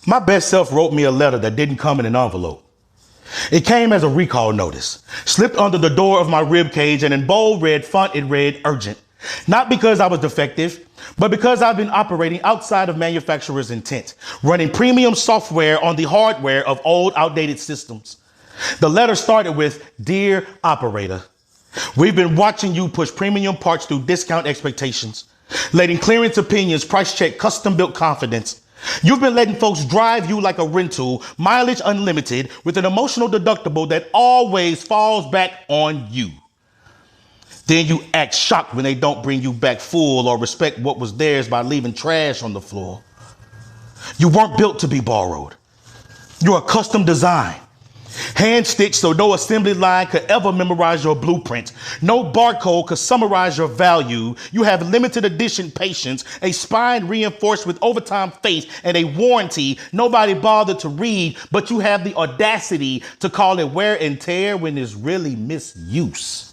My best self wrote me a letter that didn't come in an envelope. It came as a recall notice, slipped under the door of my rib cage, and in bold red font it read urgent. Not because I was defective, but because I've been operating outside of manufacturer's intent, running premium software on the hardware of old, outdated systems. The letter started with, "Dear operator, we've been watching you push premium parts through discount expectations, letting clearance opinions price check custom-built confidence. You've been letting folks drive you like a rental, mileage unlimited, with an emotional deductible that always falls back on you. Then you act shocked when they don't bring you back full or respect what was theirs by leaving trash on the floor. You weren't built to be borrowed. You're a custom design, hand-stitched so no assembly line could ever memorize your blueprint. No barcode could summarize your value. You have limited edition patience, a spine reinforced with overtime faith, and a warranty nobody bothered to read, but you have the audacity to call it wear and tear when it's really misuse.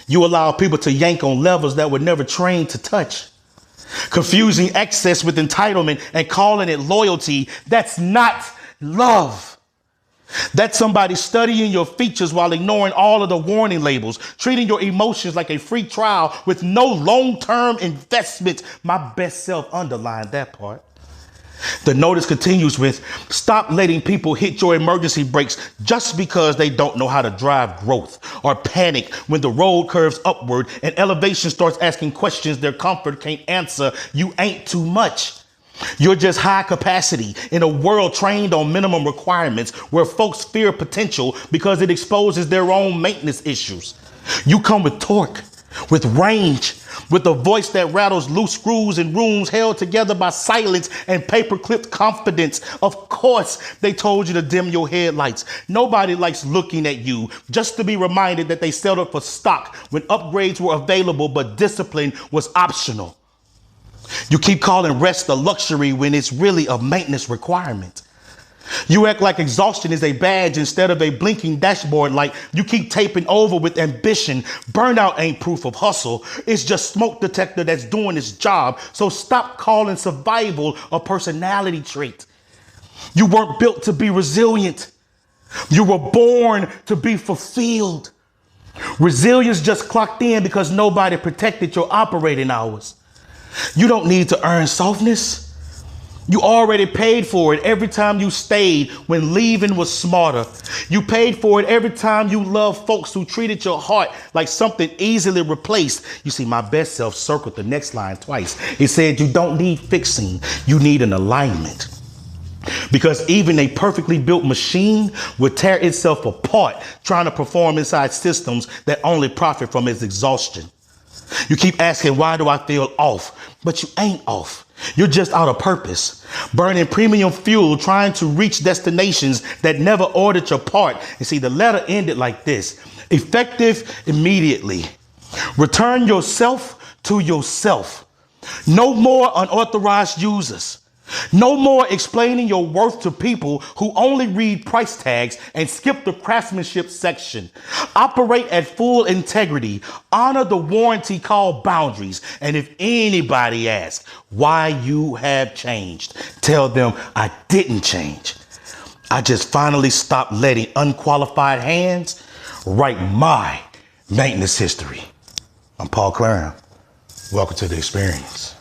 You allow people to yank on levels that were never trained to touch, confusing excess with entitlement and calling it loyalty. That's not love. That's somebody studying your features while ignoring all of the warning labels, treating your emotions like a free trial with no long-term investment. My best self underlined that part. The notice continues with, stop letting people hit your emergency brakes just because they don't know how to drive growth, or panic when the road curves upward and elevation starts asking questions their comfort can't answer. You ain't too much. You're just high capacity in a world trained on minimum requirements where folks fear potential because it exposes their own maintenance issues. You come with torque, with range, with a voice that rattles loose screws in rooms held together by silence and paperclip confidence. Of course, they told you to dim your headlights. Nobody likes looking at you just to be reminded that they settled for stock when upgrades were available, but discipline was optional. You keep calling rest a luxury when it's really a maintenance requirement. You act like exhaustion is a badge instead of a blinking dashboard light. You keep taping over with ambition. Burnout ain't proof of hustle. It's just smoke detector that's doing its job. So stop calling survival a personality trait. You weren't built to be resilient. You were born to be fulfilled. Resilience just clocked in because nobody protected your operating hours. You don't need to earn softness. You already paid for it every time you stayed when leaving was smarter. You paid for it every time you loved folks who treated your heart like something easily replaced. You see, my best self circled the next line twice. It said, you don't need fixing. You need an alignment. Because even a perfectly built machine would tear itself apart trying to perform inside systems that only profit from its exhaustion. You keep asking, why do I feel off? But you ain't off. You're just out of purpose, burning premium fuel, trying to reach destinations that never ordered your part. And see, the letter ended like this: effective immediately. Return yourself to yourself. No more unauthorized users. No more explaining your worth to people who only read price tags and skip the craftsmanship section. Operate at full integrity. Honor the warranty called boundaries. And if anybody asks why you have changed, tell them I didn't change. I just finally stopped letting unqualified hands write my maintenance history. I'm P.A.W.C.R.A.M. Welcome to the experience.